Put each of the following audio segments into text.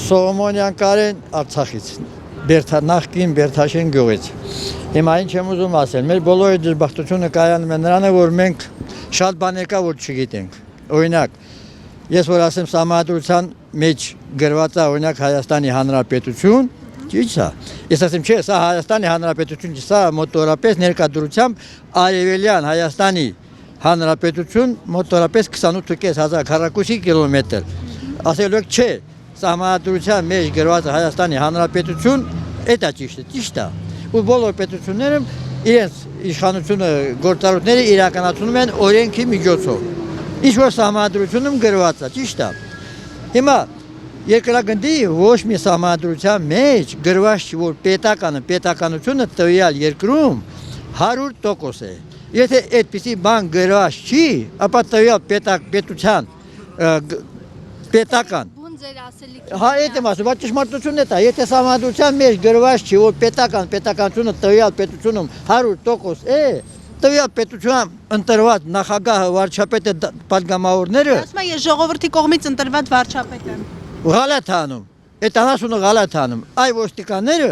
Սողոմոնյան Կարեն Արցախից, նախկին Բերթաշեն գյուղից։ Հիմա ինչ եմ ուզում ասել, մեր բոլորի դժբախտությունը կայանում է նրան է, որ մենք շատ բաներ կա, որ չգիտենք։ Օրինակ, ես որ ասեմ սահմանադրության մեջ գրված է օրինակ Հայաստանի Հանրապետություն, ճիշտ է։ Ես ասեմ, չէ, սա Հայաստանի Հանրապետություն, սա մոտորապես ներկայությամբ Արևելյան Հայաստանի Հանրապետություն մոտորապես 28,500 քառակուսի կիլոմետր։ Ասելու եք, չէ, սահմանադրության մեջ գրված Հայաստանի Հանրապետություն, դա ճիշտ է։ Ու բոլոր պետությունները իրենց իշխանությունը գործառույթները իրականացնում են օրենքի միջոցով։ Ինչ որ սահմանադրությունում գրված է, ճիշտ է։ Հիմա երկրագնդի ոչ մի սահմանադրության մեջ գրված չի, որ պետականությունը տվյալ երկրում 100% է։ Եթե այդպիսի բան գրված չի, ապա տվյալ պետության պետական Հա, այդ եմ ասում, բայց ճշմարտությունն է դա, եթե սահմանադրության մեջ գրված չի, որ պետականությունը տվյալ պետությունում 100% է, տվյալ պետության ընտրված նախագահը, վարչապետը, պատգամավորները Ասում եմ, ես ժողովրդի կողմից ընտրված վարչապետ եմ։ Ղալաթ անում, այդ անասունը ղալաթ անում, այ ոստիկանները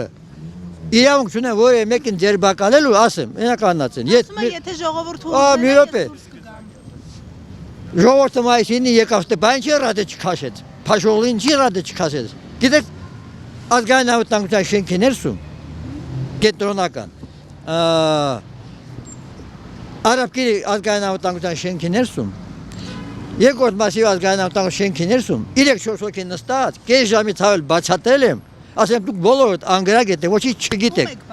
իրավունք չունեն որևէ մեկին ձերբակալելու, ասեմ, ինականացին։ Ասում եմ, եթե ժողովուրդը Ժողովուրդը մայիսինի եկավ Ստեփան չի ռադը չքաշեց, Փաշողլին չի ռադը չքաշեց։ Գիտեք, ազգային անվտանգության շենքի ներսում կենտրոնական Արաբկիրի ազգային անվտանգության շենքի ներսում երկրորդ մասի ազգային անվտանգության շենքի ներսում 3-4 հոգի նստած, կես ժամից ավել բացատրել եմ, ասեմ դուք բոլորդ անգրագետ եք, ոչինչ չգիտեք։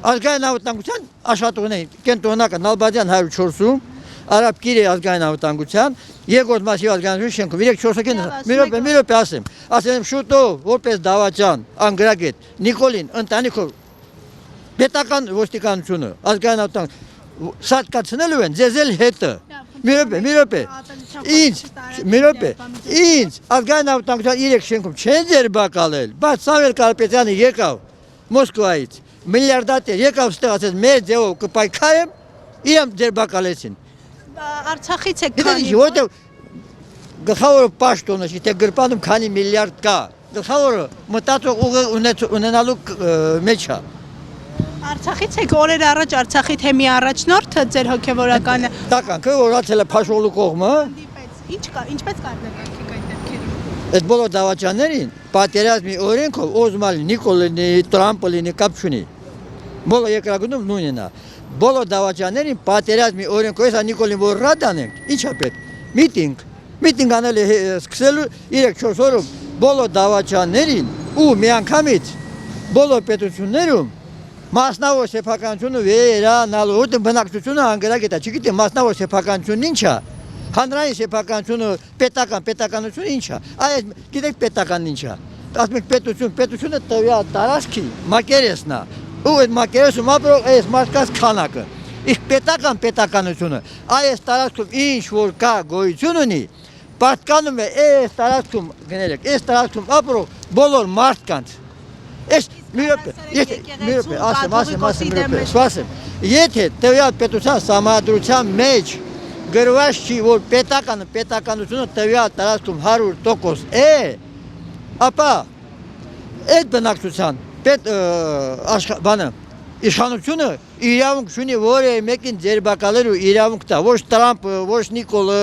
Ազգային անվտանգության աշխատողներին կենտրոնական Նալբանդյան 104-ում Արաբկիրի ազգային անվտանգության երկրորդ մասի ազգային շենքում 3-4 հոգի մի րոպե ասեմ շուտով որպես դավաճան անգրագետ Նիկոլին ընտանիքով պետական ոստիկանությունը ազգային անվտանգություն սատկացնելու են ձեզ էլ հետը մի րոպե ինձ ազգային անվտանգության 3 շենքում չեն ձերբակալել բայց Սամվել Կարապետյանը եկավ Մոսկվայից միլիարդատեր եկավ ստեղծեց մեր ձևով կպայքարեմ իրեմ ձերբակալեցին Արցախից եք քանի որտեղ գլխավորը պաշտոնը չի թե գրպանում քանի միլիարդ կա գլխավորը մտածող ունենալու մեջ է Արցախից եք օրեր առաջ Արցախի թեմի առաջնորդը ձեր հոգևորականը տականքը որացել է Փաշողլու կողմը ինչպես կարգնականք այդ դեպքերին Այդ բոլոր դավաճաններին պատերազմի օրենքով Օզմալ Նիկոլինի Տրամպը լինի կապ չունի բոլոր երկրագնդում նույնն է Բոլոր դավաճաններին պատերազմի օրենքով հեսա Նիկոլին որ ռադան ենք, ինչ է պետք, միտինգ անել է սկսելու 3-4 օրում բոլոր դավաճաններին ու միանգամից բոլոր պետություններում մասնավոր սեփականությունը վերանալու, որտեղ բնակչությունը անգրագետ է, չգիտեմ մասնավոր սեփականությունն ինչ է, հանրային սեփականությունը, պետականությունը ինչ է, այս գիտեք պետականն ինչ է, ասում եք պետությունը տվյալ տարածքի մակերեսն է ու այդ մակերեսում ապրող այս մարդկանց քանակը իսկ պետականությունը այս տարածքում ինչ որ կա գոյություն ունի պատկանում է այս տարածքում գներեք այս տարածքում ապրող բոլոր մարդկանց այս ասեմ եթե տվյալ պետության սահմանադրության մեջ գրված չի որ պետականությունը տվյալ տարածքում 100% է ապա այդ բնակչության իշխանությունը իրավունք չունի որևէ մեկին ձերբակալելու իրավունք տա ոչ Տրամպը, ոչ Նիկոլը,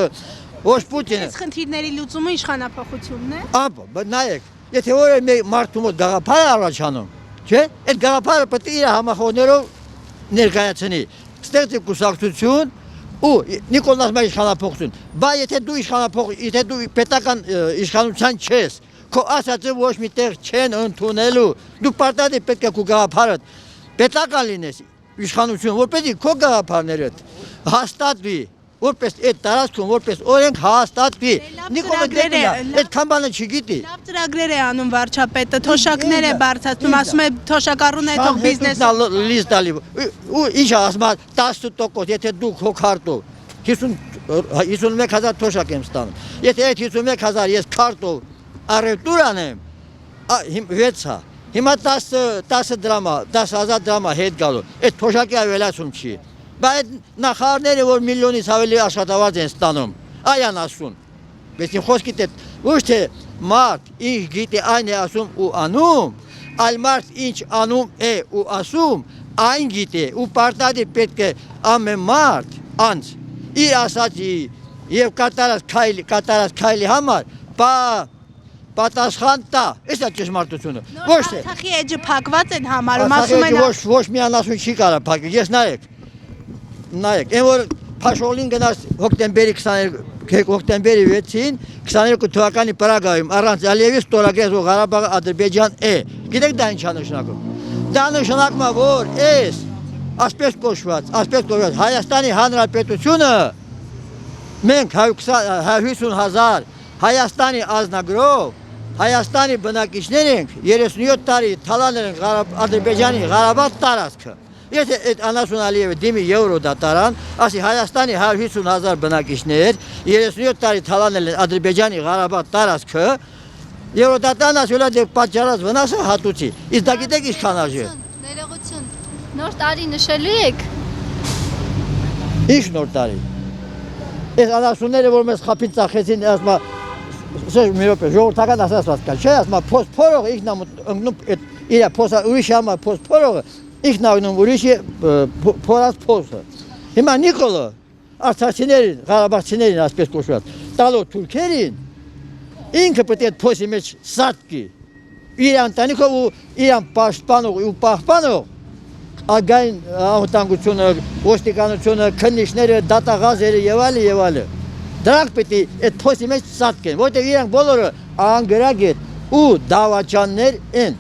ոչ Պուտինը Այս խնդիրների լուծումը իշխանափոխությունն է Ապա նայեք, եթե որևէ մարդու մոտ գաղափար է առաջանում, չէ՞, այդ գաղափարը պետք է իր համախոհներով ներկայացնի, ստեղծի կուսակցություն ու Նիկոլն ասում է իշխանափոխություն, բայց եթե դու պետական իշխանության չես Քո ասածը ոչ մի տեղ չեն ընդունելու դու պարտադիր պետք է քո գաղափարդ պետական լինես իշխանություն որպեսզի քո գաղափարներդ հաստատվի որպես այդ տարածքում որպես օրենք հաստատվի Նիկոլը դերն է այդքան բանը չգիտի Լավ ծրագրեր է անում վարչապետը թոշակներ է բարձրացնում ասում է թոշակառուն է թող բիզնեսը լիստ տալի ու ինչ ասում 10% եթե դու քո քարտով 51,000 թոշակ եմ ստանում եթե այդ 51,000 ես քարտով Արևտուր անեմ 6 Հիմա 10 դրամա հետ գալու Այդ թոշակի ավելացում չի Բայց նախարարները որ միլիոնից ավելի աշխատավարձ են ստանում Այն ասուն Բայց իմ խոսքիդ ոչ թե մարդ ինչ գիտի այն է ասում ու անում, այլ մարդ ինչ անում է ու ասում, այն գիտի ու պարտադիր պետք է ամեն մարդ անց իր ասացի եւ կատարած քայլի համար պատասխան տա, էսա ճշմարտությունը։ Ոչ թե Արցախի էջը փակված են համարում, ասում են ոչ մի անասուն չի կարա փակել։ Ես նայեք, այն որ Փաշոլին գնաց հոկտեմբերի 6-ին 22 թվականի Պրագայում առանց Ալիևի ստորագրեց որ Ղարաբաղը Ադրբեջան է։ Գիտեք դա ինչ է նշանակում։ Դա նշանակում է որ այս ասպես կոչված Հայաստանի Հանրապետությունը մենք 150,000 Հայաստանի ազնագրով Հայաստանի բնակիչներ ենք 37 տարի թալանել են Ադրբեջանի Ղարաբաղ տարածքը։ Եթե այդ Անասուն Ալիևը դիմի Եվրոդատարան, ասի Հայաստանի 150,000 բնակիչներ 37 տարի թալանել են Ադրբեջանի Ղարաբաղ տարածքը, Եվրոդատարան ասել է դե պատճառած վնասը հատուցի։ Իսկ դա գիտեք ինչքան արժի։ Ներողություն։ Նոր տարի նշելու եք։ Ինչ նոր տարի։ Այս անասունները որ մեզ խափին ծախեցին, ասում մի րոպե, ժողովրդական ասացված կա, չէ, ասում փոսփորողը ինքն է ընկնում իր փոսա ուրիշի համար փոսփորողը ինքն է ընկնում ուրիշի փորած փոսը։ Հիմա Նիկոլը արցախցիներին, ղարաբաղցիներին ասպես կոչված, տալով թուրքերին ինքը պետք է փոսի մեջ սատկի։ Իր ընտանիքով ու իրան պաշտպանող ու պահպանող ագայն անվտանգությունը, ոստիկանությունը, քննիչները, դատաղազերը եւ այլը։ Դրանք պետք է այդ փոսի մեջ սատկեն, որտեղ իրանք բոլորը անգրագետ ու դավաճաններ են։